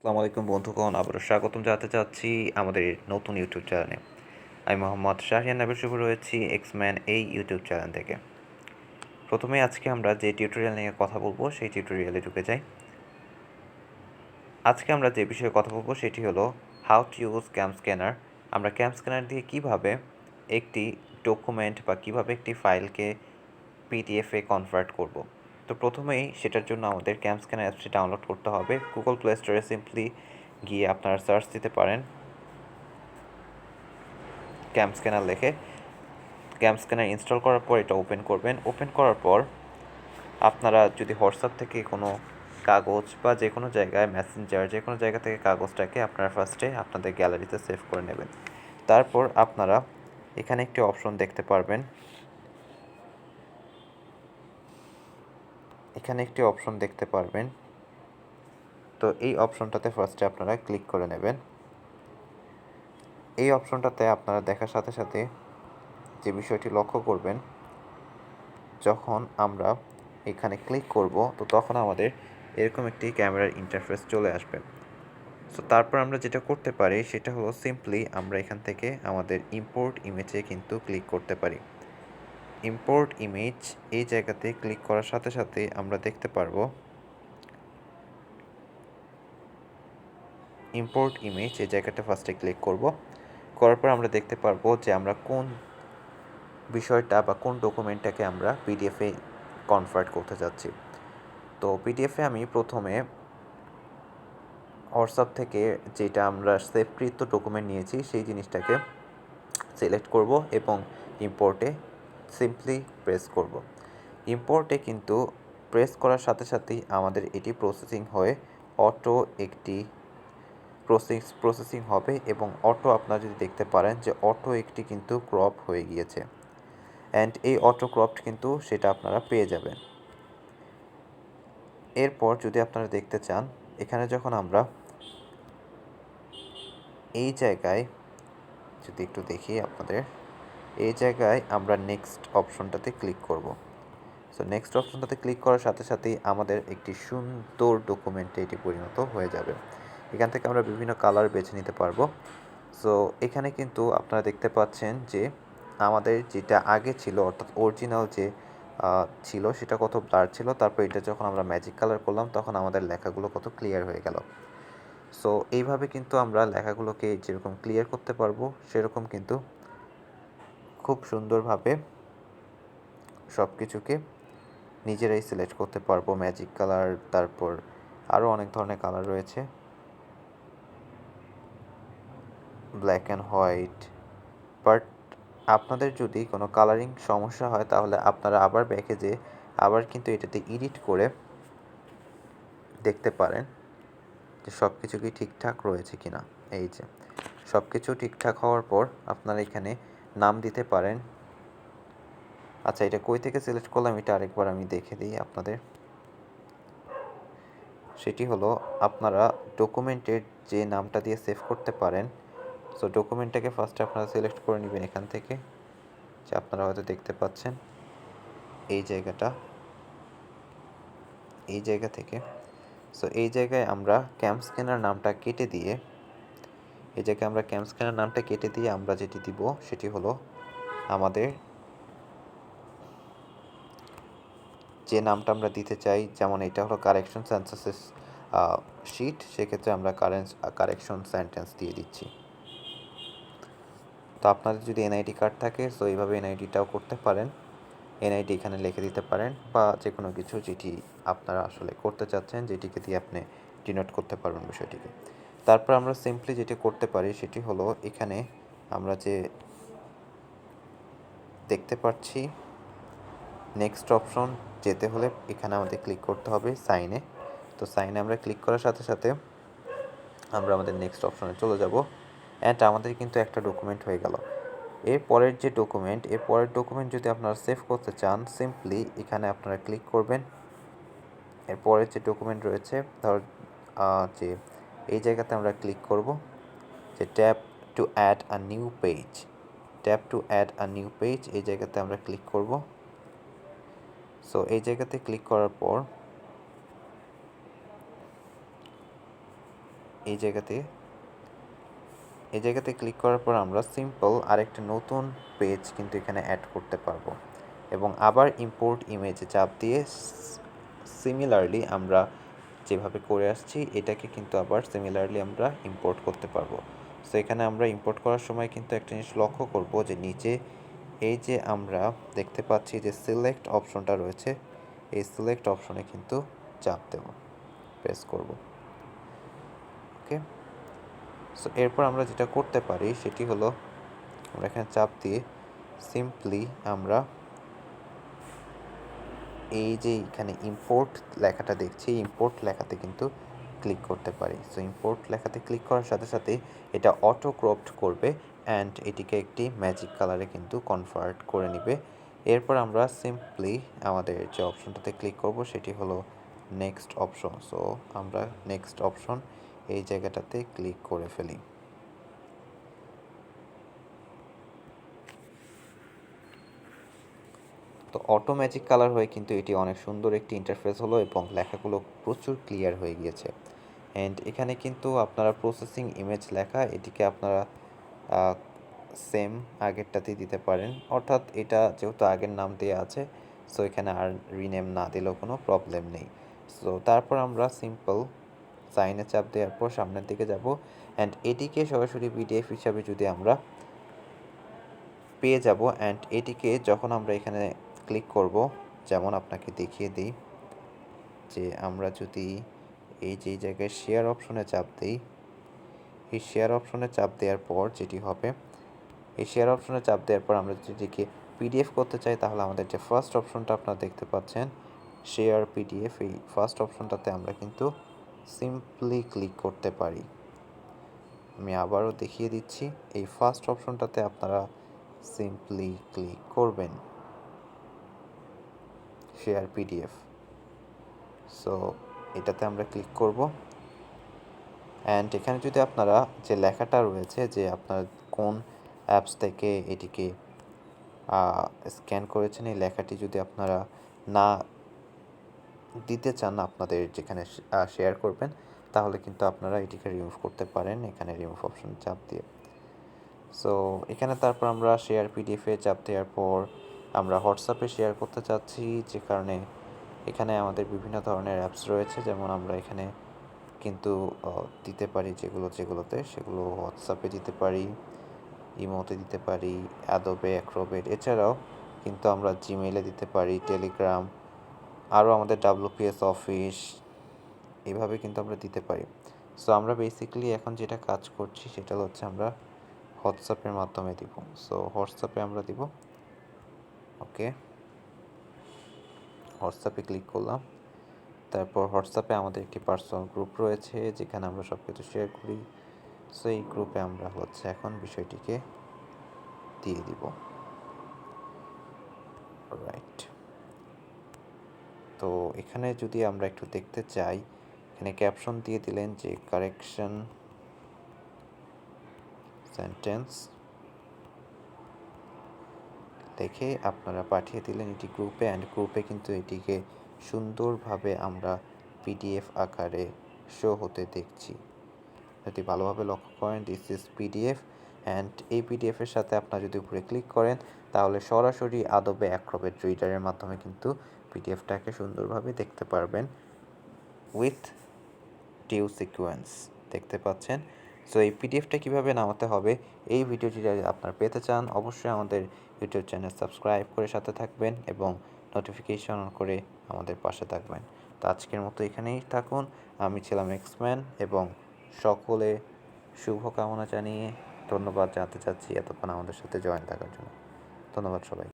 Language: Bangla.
আসসালামু আলাইকুম বন্ধুগণ, আবারও স্বাগতম জানাতে চাচ্ছি আমাদের নতুন ইউটিউব চ্যানেলে। আমি মোহাম্মদ শাহরিয়ার নাবির শুভ রয়েছি এক্সম্যান এই ইউটিউব চ্যানেল থেকে। প্রথমে আজকে আমরা যে টিউটোরিয়াল নিয়ে কথা বলবো সেই টিউটোরিয়ালে ঢুকে যাই। আজকে আমরা যে বিষয়ে কথা বলবো সেটি হলো how to use cam scanner. আমরা ক্যাম স্ক্যানার দিয়ে কিভাবে একটি ডকুমেন্ট বা কিভাবে একটি ফাইলকে পিডিএফে কনভার্ট করব। তো প্রথমেই সেটার জন্য আমাদের ক্যাম স্ক্যানার অ্যাপসটি ডাউনলোড করতে হবে। গুগল প্লে স্টোরে সিম্পলি গিয়ে আপনারা সার্চ দিতে পারেন ক্যাম স্ক্যানার লিখে। ক্যাম স্ক্যানার ইনস্টল করার পর এটা ওপেন করবেন। ওপেন করার পর আপনারা যদি হোয়াটসঅ্যাপ থেকে কোনো কাগজ বা যে কোনো জায়গায় মেসেঞ্জার যে কোনো জায়গা থেকে কাগজটাকে আপনারা ফার্স্টে আপনাদের গ্যালারিতে সেভ করে নেবেন। তারপর আপনারা এখানে একটি অপশন দেখতে পারবেন, তো এই অপশনটাতে ফার্স্টে আপনারা ক্লিক করে নেবেন। এই অপশনটাতে আপনারা দেখার সাথে সাথে যে বিষয়টি লক্ষ্য করবেন, যখন আমরা এখানে ক্লিক করব তো তখন আমাদের এরকম একটি ক্যামেরার ইন্টারফেস চলে আসবে। সো তারপর আমরা যেটা করতে পারি সেটা হলো সিম্পলি আমরা এখান থেকে আমাদের ইম্পোর্ট ইমেজে কিন্তু ক্লিক করতে পারি। ইম্পোর্ট ইমেজ এই জায়গাতে ক্লিক করার সাথে সাথে আমরা দেখতে পারবো ইম্পোর্ট ইমেজ এই জায়গাটা ফার্স্টে ক্লিক করব। করার পর আমরা দেখতে পারবো যে আমরা কোন বিষয়টা বা কোন ডকুমেন্টটাকে আমরা পিডিএফে কনভার্ট করতে যাচ্ছি। তো পিডিএফে আমি প্রথমে হোয়াটসঅ্যাপ থেকে যেটা আমরা সেভকৃত ডকুমেন্ট নিয়েছি সেই জিনিসটাকে সিলেক্ট করব এবং ইম্পোর্টে সিম্পলি প্রেস করব। ইম্পোর্টে কিন্তু প্রেস করার সাথে সাথেই আমাদের এটি প্রসেসিং হয়ে অটো একটি প্রসেসিং হবে এবং অটো আপনারা যদি দেখতে পারেন যে অটো একটি কিন্তু ক্রপ হয়ে গিয়েছে, অ্যান্ড এই অটো ক্রপড কিন্তু সেটা আপনারা পেয়ে যাবেন। এরপর যদি আপনারা দেখতে চান এখানে যখন আমরা এই জায়গায় যদি একটু দেখি আপনাদের, এই জায়গায় আমরা নেক্সট অপশনটাতে ক্লিক করব। সো নেক্সট অপশনটাতে ক্লিক করার সাথে সাথেই আমাদের একটি সুন্দর ডকুমেন্টে এটি পরিণত হয়ে যাবে। এখান থেকে আমরা বিভিন্ন কালার বেছে নিতে পারবো। সো এখানে কিন্তু আপনারা দেখতে পাচ্ছেন যে আমাদের যেটা আগে ছিল অর্থাৎ অরিজিনাল যে ছিল সেটা কত ব্লার ছিল, তারপর এটা যখন আমরা ম্যাজিক কালার করলাম তখন আমাদের লেখাগুলো কত ক্লিয়ার হয়ে গেল। সো এইভাবে কিন্তু আমরা লেখাগুলোকে যেরকম ক্লিয়ার করতে পারবো সেরকম কিন্তু খুব সুন্দরভাবে সব কিছুকে নিজেরাই সিলেক্ট করতে পারবো। ম্যাজিক কালার, তারপর আরও অনেক ধরনের কালার রয়েছে, ব্ল্যাক অ্যান্ড হোয়াইট। বাট আপনাদের যদি কোনো কালারিং সমস্যা হয় তাহলে আপনারা আবার ব্যাকে যেয়ে আবার কিন্তু এটাতে এডিট করে দেখতে পারেন যে সব কিছু কি ঠিকঠাক রয়েছে কি না। এই যে সব কিছু ঠিকঠাক হওয়ার পর আপনারা এখানে নাম দিতে পারেন। আচ্ছা, এটা কই থেকে সিলেক্ট করলাম এটা আরেকবার আমি দেখে দিই আপনাদের। সেটি হলো আপনারা ডকুমেন্টের যে নামটা দিয়ে সেভ করতে পারেন। সো ডকুমেন্টটাকে ফার্স্টে আপনারা সিলেক্ট করে নেবেন এখান থেকে, যে আপনারা হয়তো দেখতে পাচ্ছেন এই জায়গাটা, এই জায়গা থেকে। সো এই জায়গায় আমরা ক্যাম স্ক্যানার নামটা কেটে দিয়ে আমরা যেটি দিব সেটি হলো আমাদের যে নামটা আমরা দিতে চাই, যেমন এটা হলো কারেকশন সেন্টেন্সেস শিট, সেক্ষেত্রে আমরা কারেকশন সেন্টেন্স দিয়ে দিচ্ছি। তো আপনাদের যদি এনআইডি কার্ড থাকে সো এইভাবে এনআইডিটাও করতে পারেন, এনআইডি এখানে লিখে দিতে পারেন, বা যে কোনো কিছু যেটি আপনারা আসলে করতে চাচ্ছেন যেটিকে দিয়ে আপনি ডিনোট করতে পারবেন বিষয়টিকে। তারপর আমরা সিম্পলি যেটি করতে পারি সেটি হলো এখানে আমরা যে দেখতে পাচ্ছি নেক্সট অপশন যেতে হলে এখানে আমাদের ক্লিক করতে হবে সাইনে। তো সাইনে আমরা ক্লিক করার সাথে সাথে আমরা আমাদের নেক্সট অপশনে চলে যাব, অ্যান্ড আমাদের কিন্তু একটা ডকুমেন্ট হয়ে গেল। এর পরের ডকুমেন্ট যদি আপনারা সেভ করতে চান সিম্পলি এখানে আপনারা ক্লিক করবেন। এরপরের যে ডকুমেন্ট রয়েছে যে এই জায়গাতে আমরা ক্লিক করব যে tap to add a new page, এই জায়গাতে আমরা ক্লিক করব। সো এই জায়গাতে ক্লিক করার পর এই জায়গাতে ক্লিক করার পর আমরা সিম্পল আরেকটা নতুন পেজ কিন্তু এখানে অ্যাড করতে পারবো এবং আবার ইম্পোর্ট ইমেজে চাপ দিয়ে সিমিলারলি আমরা যেভাবে করে আসছি এটাকে কিন্তু আবার সিমিলারলি আমরা ইম্পোর্ট করতে পারবো। সো এখানে আমরা ইম্পোর্ট করার সময় কিন্তু একটা জিনিস লক্ষ্য করব যে নিচে এই যে আমরা দেখতে পাচ্ছি যে সিলেক্ট অপশনটা রয়েছে, এই সিলেক্ট অপশনে কিন্তু চাপ দেব, প্রেস করব। ওকে, সো এরপর আমরা যেটা করতে পারি সেটি হলো আমরা এখানে চাপ দিয়ে সিম্পলি আমরা এই যে এখানে ইম্পোর্ট লেখাটা দেখছি, ইম্পোর্ট লেখাতে কিন্তু ক্লিক করতে পারি। সো ইম্পোর্ট লেখাতে ক্লিক করার সাথে সাথে এটা অটো ক্রপড করবে অ্যান্ড এটিকে একটি ম্যাজিক কালারে কিন্তু কনভার্ট করে নেবে। এরপর আমরা সিম্পলি আমাদের যে অপশনটাতে ক্লিক করব সেটি হলো নেক্সট অপশন। সো আমরা নেক্সট অপশন এই জায়গাটাতে ক্লিক করে ফেলি। তো অটো ম্যাজিক কালার হয়ে কিন্তু এটি অনেক সুন্দর একটি ইন্টারফেস হলো এবং লেখাগুলো প্রচুর ক্লিয়ার হয়ে গিয়েছে। অ্যান্ড এখানে কিন্তু আপনারা প্রসেসিং ইমেজ লেখা এটিকে আপনারা সেম আগেরটাতেই দিতে পারেন, অর্থাৎ এটা যেহেতু আগের নাম দেওয়া আছে সো এখানে আর রিনেম না দিলেও কোনো প্রবলেম নেই। সো তারপর আমরা সিম্পল সাইনে চাপ দেওয়ার পর সামনের দিকে যাব অ্যান্ড এটিকে সরাসরি পিডিএফ হিসাবে যদি আমরা পেয়ে যাব অ্যান্ড এটিকে যখন আমরা এখানে ক্লিক করব, যেমন আপনাকে দেখিয়ে দিই যে আমরা যদি এই যে জায়গায় শেয়ার অপশনে চাপ দিই, এই শেয়ার অপশনে চাপ দেওয়ার পর যেটি হবে, এই শেয়ার অপশনে চাপ দেওয়ার পর আমরা যদি এটিকে পিডিএফ করতে চাই তাহলে আমাদের যে ফার্স্ট অপশনটা আপনারা দেখতে পাচ্ছেন শেয়ার পিডিএফ, এই ফার্স্ট অপশনটাতে আমরা কিন্তু সিম্পলি ক্লিক করতে পারি। আমি আবারও দেখিয়ে দিচ্ছি, এই ফার্স্ট অপশনটাতে আপনারা সিম্পলি ক্লিক করবেন শেয়ার পিডিএফ। সো এটাতে আমরা ক্লিক করব অ্যান্ড এখানে যদি আপনারা যে লেখাটা রয়েছে যে আপনারা কোন অ্যাপস থেকে এটিকে স্ক্যান করেছেন এই লেখাটি যদি আপনারা না দিতে চান আপনাদের যেখানে শেয়ার করবেন তাহলে কিন্তু আপনারা এটিকে রিমুভ করতে পারেন এখানে রিমুভ অপশন চাপ দিয়ে। সো এখানে তারপর আমরা শেয়ার পিডিএফে চাপ দেওয়ার পর আমরা হোয়াটসঅ্যাপে শেয়ার করতে চাচ্ছি, যে কারণে এখানে আমাদের বিভিন্ন ধরনের অ্যাপস রয়েছে, যেমন আমরা এখানে কিন্তু দিতে পারি যেগুলোতে সেগুলো হোয়াটসঅ্যাপে দিতে পারি, ইমোতে দিতে পারি, অ্যাডোবে অ্যাক্রোবেট, এছাড়াও কিন্তু আমরা জিমেইলে দিতে পারি, টেলিগ্রাম, আরও আমাদের WPS অফিস, এভাবে কিন্তু আমরা দিতে পারি। সো আমরা বেসিক্যালি এখন যেটা কাজ করছি সেটা হচ্ছে আমরা হোয়াটসঅ্যাপের মাধ্যমে দিব। সো হোয়াটসঅ্যাপে আমরা দিব। ওকে, হোয়াটসঅ্যাপে ক্লিক করলাম। তারপর হোয়াটসঅ্যাপে আমাদের একটি পার্সোনাল গ্রুপ রয়েছে যেখানে আমরা সব কিছু শেয়ার করি। সো এই গ্রুপে আমরা হচ্ছে এখন বিষয়টিকে দিয়ে দিব। রাইট, তো এখানে যদি আমরা একটু দেখতে চাই, এখানে ক্যাপশন দিয়ে দিলেন যে কারেকশন সেন্টেন্স দেখে আপনারা পাঠিয়ে দিলেন এটি গ্রুপে অ্যান্ড গ্রুপে কিন্তু এটিকে সুন্দরভাবে আমরা পিডিএফ আকারে শো হতে দেখছি। যদি ভালোভাবে লক্ষ্য করেন দিস ইজ পিডিএফ অ্যান্ড এই পিডিএফের সাথে আপনারা যদি উপরে ক্লিক করেন তাহলে সরাসরি আদবে অ্যাক্রোবেট রিডারের মাধ্যমে কিন্তু পিডিএফটাকে সুন্দরভাবে দেখতে পারবেন উইথ ডিউ সিকোয়েন্স, দেখতে পাচ্ছেন। সো এই পিডিএফটা কীভাবে নামাতে হবে এই ভিডিওটি যদি আপনারা পেতে চান অবশ্যই আমাদের ইউটিউব চ্যানেল সাবস্ক্রাইব করে সাথে থাকবেন এবং নোটিফিকেশন অন করে আমাদের পাশে থাকবেন। তো আজকের মতো এখানেই থাকুন। আমি ছিলাম এক্সম্যান এবং সকলে শুভকামনা জানিয়ে ধন্যবাদ জানাতে চাচ্ছি এতক্ষণ আমাদের সাথে জয়েন থাকার জন্য। ধন্যবাদ সবাই।